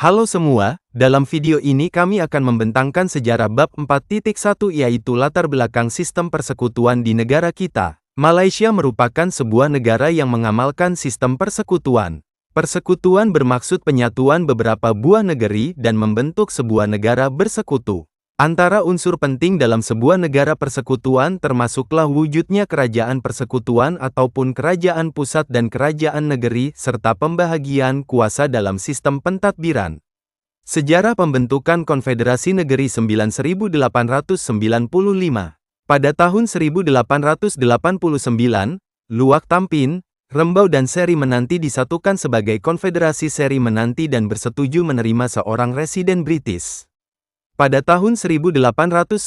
Halo semua, dalam video ini kami akan membentangkan sejarah bab 4.1 yaitu latar belakang sistem persekutuan di negara kita. Malaysia merupakan sebuah negara yang mengamalkan sistem persekutuan. Persekutuan bermaksud penyatuan beberapa buah negeri dan membentuk sebuah negara bersekutu. Antara unsur penting dalam sebuah negara persekutuan termasuklah wujudnya kerajaan persekutuan ataupun kerajaan pusat dan kerajaan negeri serta pembahagian kuasa dalam sistem pentadbiran. Sejarah pembentukan Konfederasi Negeri 1895. Pada tahun 1889, Luwak Tampin, Rembau dan Seri Menanti disatukan sebagai Konfederasi Seri Menanti dan bersetuju menerima seorang residen British. Pada tahun 1895,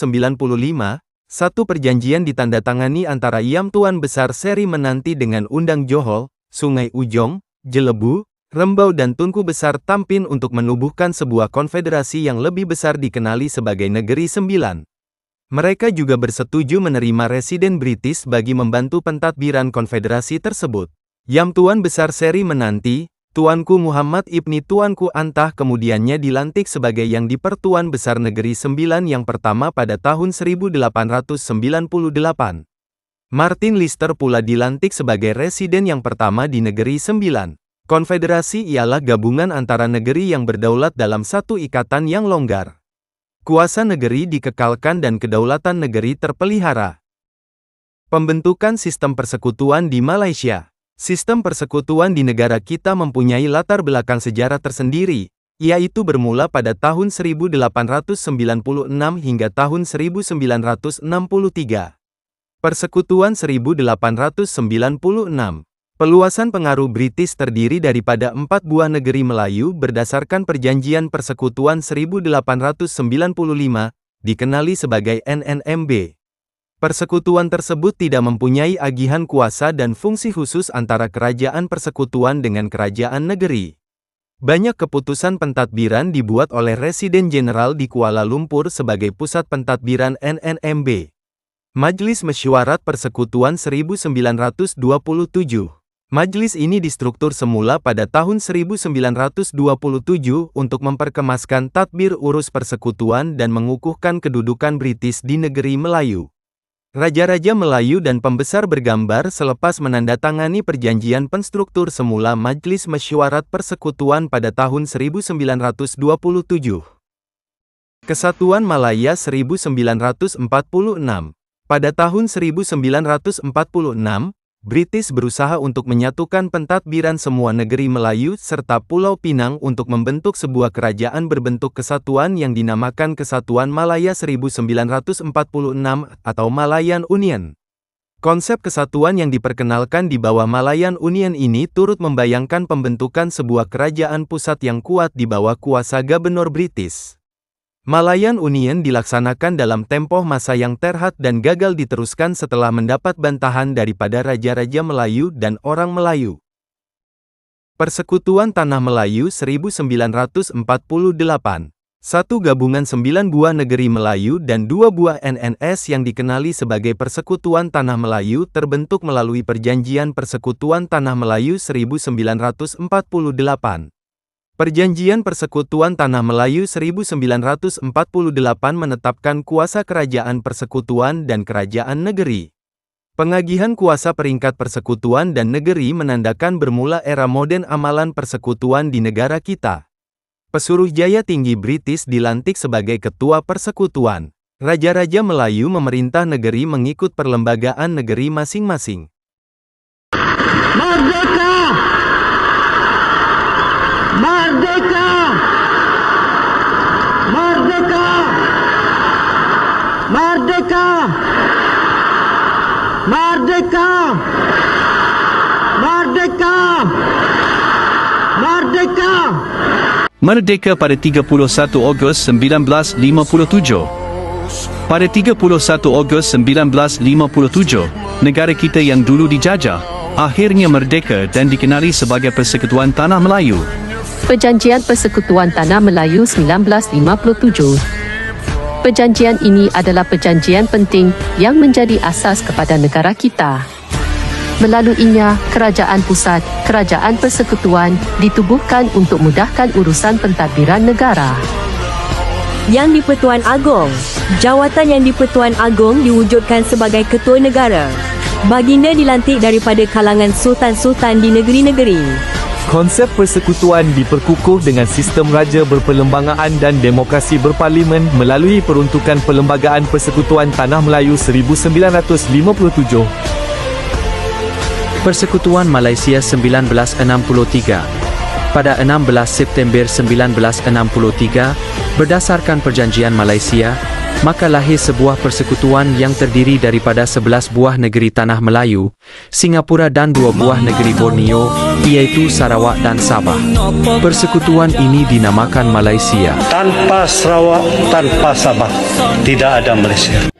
satu perjanjian ditandatangani antara Yam Tuan Besar Seri Menanti dengan Undang Johor, Sungai Ujong, Jelebu, Rembau dan Tunku Besar Tampin untuk menubuhkan sebuah konfederasi yang lebih besar dikenali sebagai Negeri Sembilan. Mereka juga bersetuju menerima residen British bagi membantu pentadbiran konfederasi tersebut. Yam Tuan Besar Seri Menanti, Tuanku Muhammad Ibni Tuanku Antah kemudiannya dilantik sebagai yang di-Pertuan Besar Negeri Sembilan yang pertama pada tahun 1898. Martin Lister pula dilantik sebagai residen yang pertama di Negeri Sembilan. Konfederasi ialah gabungan antara negeri yang berdaulat dalam satu ikatan yang longgar. Kuasa negeri dikekalkan dan kedaulatan negeri terpelihara. Pembentukan sistem persekutuan di Malaysia. Sistem persekutuan di negara kita mempunyai latar belakang sejarah tersendiri, yaitu bermula pada tahun 1896 hingga tahun 1963. Persekutuan 1896. Peluasan pengaruh British terdiri daripada 4 buah negeri Melayu berdasarkan Perjanjian Persekutuan 1895, dikenali sebagai NNMB. Persekutuan tersebut tidak mempunyai agihan kuasa dan fungsi khusus antara kerajaan persekutuan dengan kerajaan negeri. Banyak keputusan pentadbiran dibuat oleh Residen Jenderal di Kuala Lumpur sebagai pusat pentadbiran NNMB. Majlis Mesyuarat Persekutuan 1927. Majlis ini distruktur semula pada tahun 1927 untuk memperkemaskan tadbir urus persekutuan dan mengukuhkan kedudukan British di negeri Melayu. Raja-raja Melayu dan pembesar bergambar selepas menandatangani perjanjian penstruktur semula Majlis Mesyuarat Persekutuan pada tahun 1927. Kesatuan Malaya 1946. Pada tahun 1946, British berusaha untuk menyatukan pentadbiran semua negeri Melayu serta Pulau Pinang untuk membentuk sebuah kerajaan berbentuk kesatuan yang dinamakan Kesatuan Malaya 1946 atau Malayan Union. Konsep kesatuan yang diperkenalkan di bawah Malayan Union ini turut membayangkan pembentukan sebuah kerajaan pusat yang kuat di bawah kuasa Gubernur British. Malayan Union dilaksanakan dalam tempoh masa yang terhad dan gagal diteruskan setelah mendapat bantahan daripada raja-raja Melayu dan orang Melayu. Persekutuan Tanah Melayu 1948. Satu gabungan 9 buah negeri Melayu dan 2 buah NNS yang dikenali sebagai Persekutuan Tanah Melayu terbentuk melalui Perjanjian Persekutuan Tanah Melayu 1948. Perjanjian Persekutuan Tanah Melayu 1948 menetapkan kuasa kerajaan persekutuan dan kerajaan negeri. Pengagihan kuasa peringkat persekutuan dan negeri menandakan bermula era moden amalan persekutuan di negara kita. Pesuruhjaya tinggi British dilantik sebagai ketua persekutuan. Raja-raja Melayu memerintah negeri mengikut perlembagaan negeri masing-masing. Merdeka! Merdeka! Merdeka! Merdeka! Merdeka! Merdeka! Merdeka! Merdeka pada 31 Ogos 1957. Pada 31 Ogos 1957, negara kita yang dulu dijajah, akhirnya merdeka dan dikenali sebagai Persekutuan Tanah Melayu. Perjanjian Persekutuan Tanah Melayu 1957. Perjanjian ini adalah perjanjian penting yang menjadi asas kepada negara kita. Melaluinya, Kerajaan Pusat, Kerajaan Persekutuan ditubuhkan untuk mudahkan urusan pentadbiran negara. Yang di-Pertuan Agong. Jawatan Yang di-Pertuan Agong diwujudkan sebagai Ketua Negara. Baginda dilantik daripada kalangan sultan-sultan di negeri-negeri. Konsep persekutuan diperkukuh dengan sistem raja berperlembagaan dan demokrasi berparlimen melalui peruntukan Perlembagaan Persekutuan Tanah Melayu 1957. Persekutuan Malaysia 1963. Pada 16 September 1963, berdasarkan Perjanjian Malaysia, maka lahir sebuah persekutuan yang terdiri daripada 11 buah negeri Tanah Melayu, Singapura dan 2 buah negeri Borneo, iaitu Sarawak dan Sabah. Persekutuan ini dinamakan Malaysia. Tanpa Sarawak, tanpa Sabah, tidak ada Malaysia.